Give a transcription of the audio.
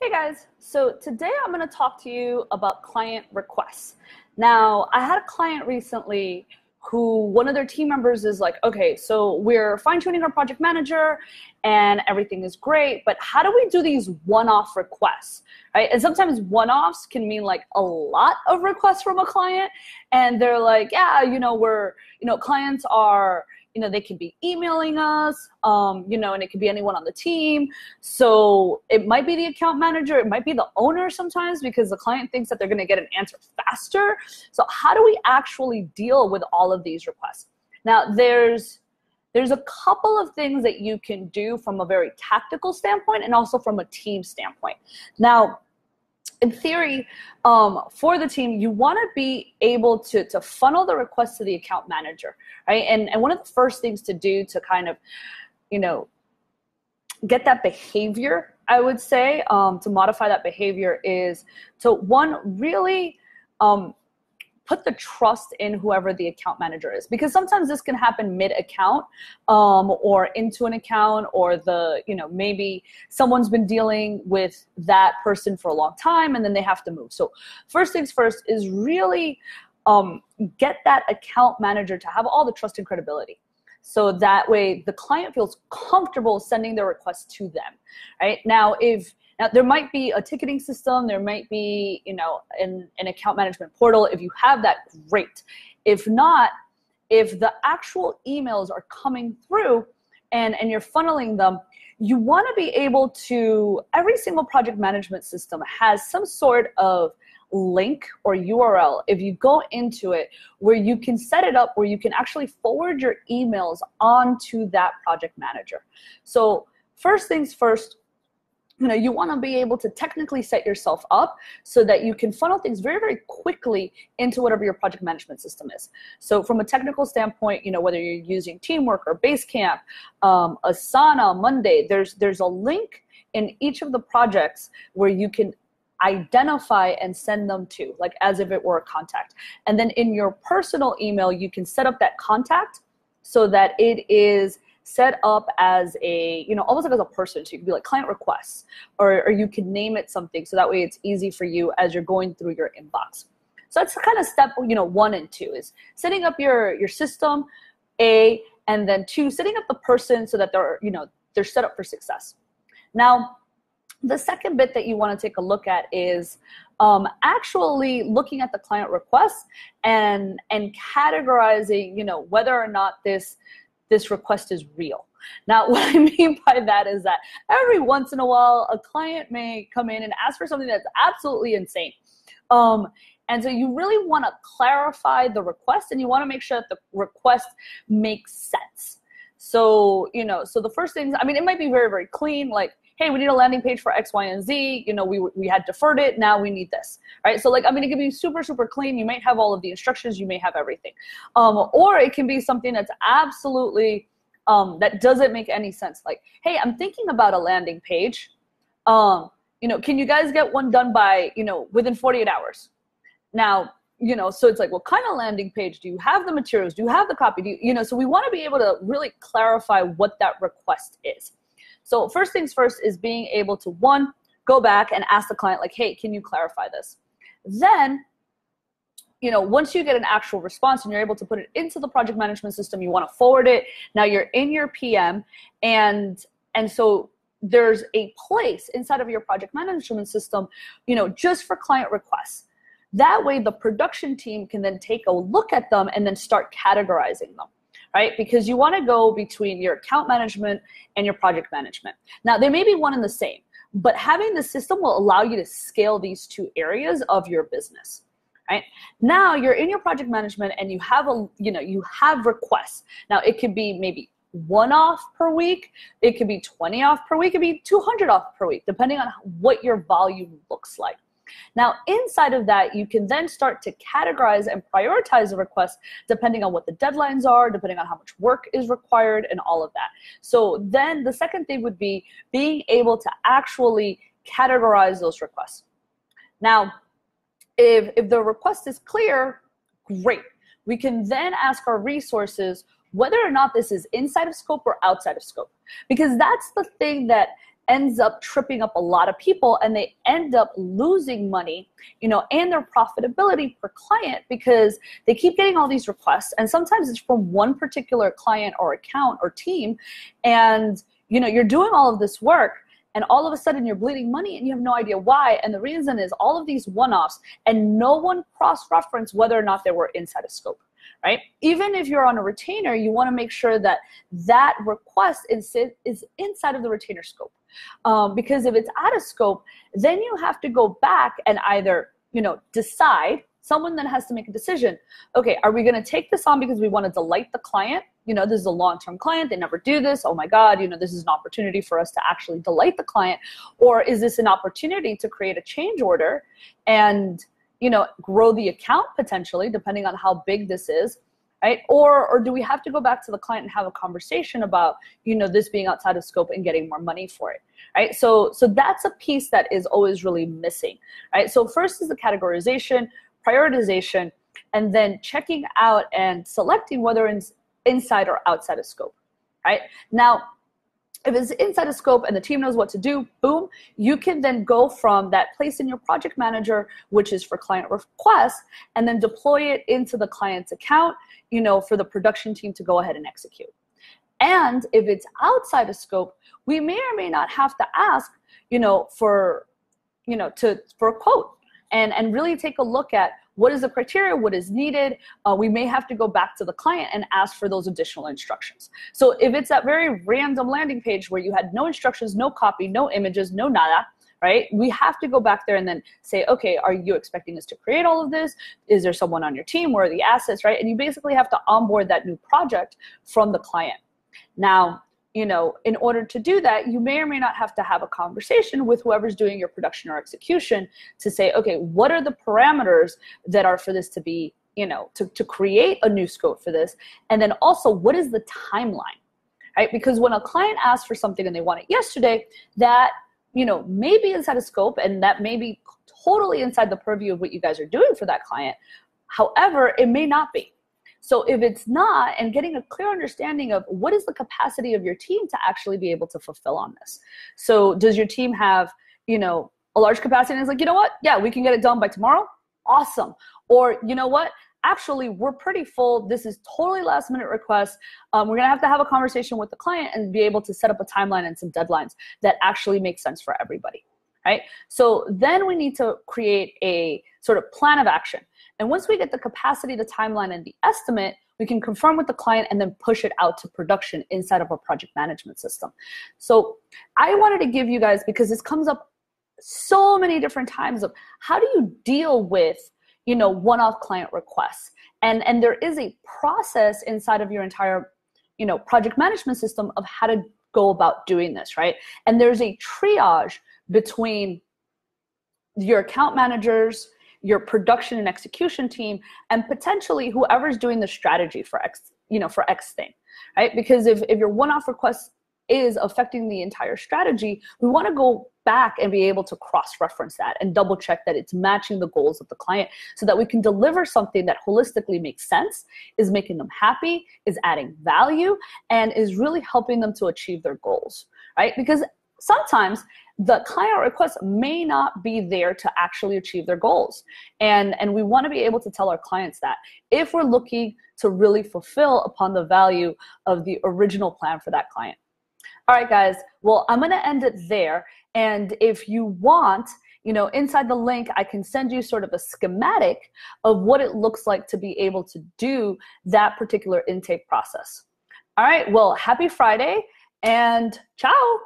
Hey guys, so today I'm going to talk to you about client requests. Now, I had a client recently who one of their team members is like, okay, so we're fine-tuning our project manager and everything is great, but how do we do these one-off requests, right? And sometimes one-offs can mean like a lot of requests from a client, and they're like, yeah, clients are, they can be emailing us, and it could be anyone on the team. So it might be the account manager, it might be the owner sometimes, because the client thinks that they're going to get an answer faster. So how do we actually deal with all of these requests? Now, there's a couple of things that you can do from a very tactical standpoint and also from a team standpoint. Now, in theory, for the team, you want to be able to funnel the request to the account manager, right? And one of the first things to do to kind of, get that behavior, I would say, to modify that behavior is to, one, really put the trust in whoever the account manager is, because sometimes this can happen mid-account or into an account, or maybe someone's been dealing with that person for a long time and then they have to move. So first things first is really get that account manager to have all the trust and credibility. So that way the client feels comfortable sending their request to them, right? Now, there might be a ticketing system, there might be, an account management portal. If you have that, great. If not, if the actual emails are coming through and you're funneling them, you want to be able to, every single project management system has some sort of link or URL, if you go into it, where you can set it up where you can actually forward your emails onto that project manager. So first things first, you want to be able to technically set yourself up so that you can funnel things very, very quickly into whatever your project management system is. So from a technical standpoint, whether you're using Teamwork or Basecamp, Asana, Monday, there's a link in each of the projects where you can identify and send them to, like as if it were a contact. And then in your personal email, you can set up that contact so that it is set up as a, almost like as a person. So you can be like client requests, or you can name it something. So that way it's easy for you as you're going through your inbox. So that's kind of step, 1 and 2 is setting up your system, A, and then 2, setting up the person so that they're set up for success. Now, the second bit that you want to take a look at is actually looking at the client requests and categorizing, whether or not this request is real. Now, what I mean by that is that every once in a while, a client may come in and ask for something that's absolutely insane. And so you really want to clarify the request, and you want to make sure that the request makes sense. So, so the first things, it might be very, very clean, like, hey, we need a landing page for X, Y, and Z. We had deferred it. Now we need this, right? So it can be super, super clean. You might have all of the instructions. You may have everything. Or it can be something that's absolutely, that doesn't make any sense. Like, hey, I'm thinking about a landing page. Can you guys get one done by, within 48 hours? Now, so it's like, what kind of landing page? Do you have the materials? Do you have the copy? So we want to be able to really clarify what that request is. So first things first is being able to, 1, go back and ask the client, like, hey, can you clarify this? Then, once you get an actual response and you're able to put it into the project management system, you want to forward it. Now you're in your PM, and so there's a place inside of your project management system, just for client requests. That way the production team can then take a look at them and then start categorizing them. Right? Because you want to go between your account management and your project management. Now, they may be one and the same, but having the system will allow you to scale these 2 areas of your business. Right? Now, you're in your project management and you have you have requests. Now, it could be maybe 1 off per week. It could be 20 off per week. It could be 200 off per week, depending on what your volume looks like. Now, inside of that, you can then start to categorize and prioritize the requests depending on what the deadlines are, depending on how much work is required, and all of that. So then the second thing would be being able to actually categorize those requests. Now, if the request is clear, great. We can then ask our resources whether or not this is inside of scope or outside of scope. Because that's the thing that ends up tripping up a lot of people, and they end up losing money, and their profitability per client, because they keep getting all these requests, and sometimes it's from one particular client or account or team, and you're doing all of this work, and all of a sudden you're bleeding money and you have no idea why. And the reason is all of these one-offs, and no one cross-referenced whether or not they were inside of scope, right? Even if you're on a retainer, you want to make sure that that request is inside of the retainer scope. Because if it's out of scope, then you have to go back and either, decide. Someone then has to make a decision. Okay, are we going to take this on because we want to delight the client? This is a long-term client. They never do this. Oh my God, this is an opportunity for us to actually delight the client. Or is this an opportunity to create a change order and, grow the account potentially, depending on how big this is, right? Or do we have to go back to the client and have a conversation about, this being outside of scope and getting more money for it, right? So that's a piece that is always really missing, right? So first is the categorization, prioritization, and then checking out and selecting whether it's inside or outside of scope, right? Now, if it's inside of scope and the team knows what to do, boom, you can then go from that place in your project manager, which is for client requests, and then deploy it into the client's account, for the production team to go ahead and execute. And if it's outside of scope, we may or may not have to ask, for a quote and really take a look at what is the criteria, what is needed. We may have to go back to the client and ask for those additional instructions. So if it's that very random landing page where you had no instructions, no copy, no images, no nada, right? We have to go back there and then say, okay, are you expecting us to create all of this? Is there someone on your team? Where are the assets, right? And you basically have to onboard that new project from the client. Now, in order to do that, you may or may not have to have a conversation with whoever's doing your production or execution to say, okay, what are the parameters that are for this to be, to create a new scope for this? And then also, what is the timeline, right? Because when a client asks for something and they want it yesterday, that, may be inside of scope, and that may be totally inside the purview of what you guys are doing for that client. However, it may not be. So if it's not, and getting a clear understanding of what is the capacity of your team to actually be able to fulfill on this. So does your team have, a large capacity and it's like, you know what? Yeah, we can get it done by tomorrow. Awesome. Or you know what? Actually, we're pretty full. This is totally last minute request. We're going to have a conversation with the client and be able to set up a timeline and some deadlines that actually make sense for everybody, right? So then we need to create a sort of plan of action. And once we get the capacity, the timeline, and the estimate, we can confirm with the client and then push it out to production inside of a project management system. So I wanted to give you guys, because this comes up so many different times, of how do you deal with, one-off client requests? And there is a process inside of your entire, project management system of how to go about doing this, right? And there's a triage between your account managers, your production and execution team, and potentially whoever's doing the strategy for X, for X thing, right? Because if your one-off request is affecting the entire strategy, we want to go back and be able to cross-reference that and double check that it's matching the goals of the client, so that we can deliver something that holistically makes sense, is making them happy, is adding value, and is really helping them to achieve their goals, right? Because sometimes the client request may not be there to actually achieve their goals. And we want to be able to tell our clients that if we're looking to really fulfill upon the value of the original plan for that client. All right, guys, well, I'm going to end it there. And if you want, inside the link, I can send you sort of a schematic of what it looks like to be able to do that particular intake process. All right, well, happy Friday and ciao.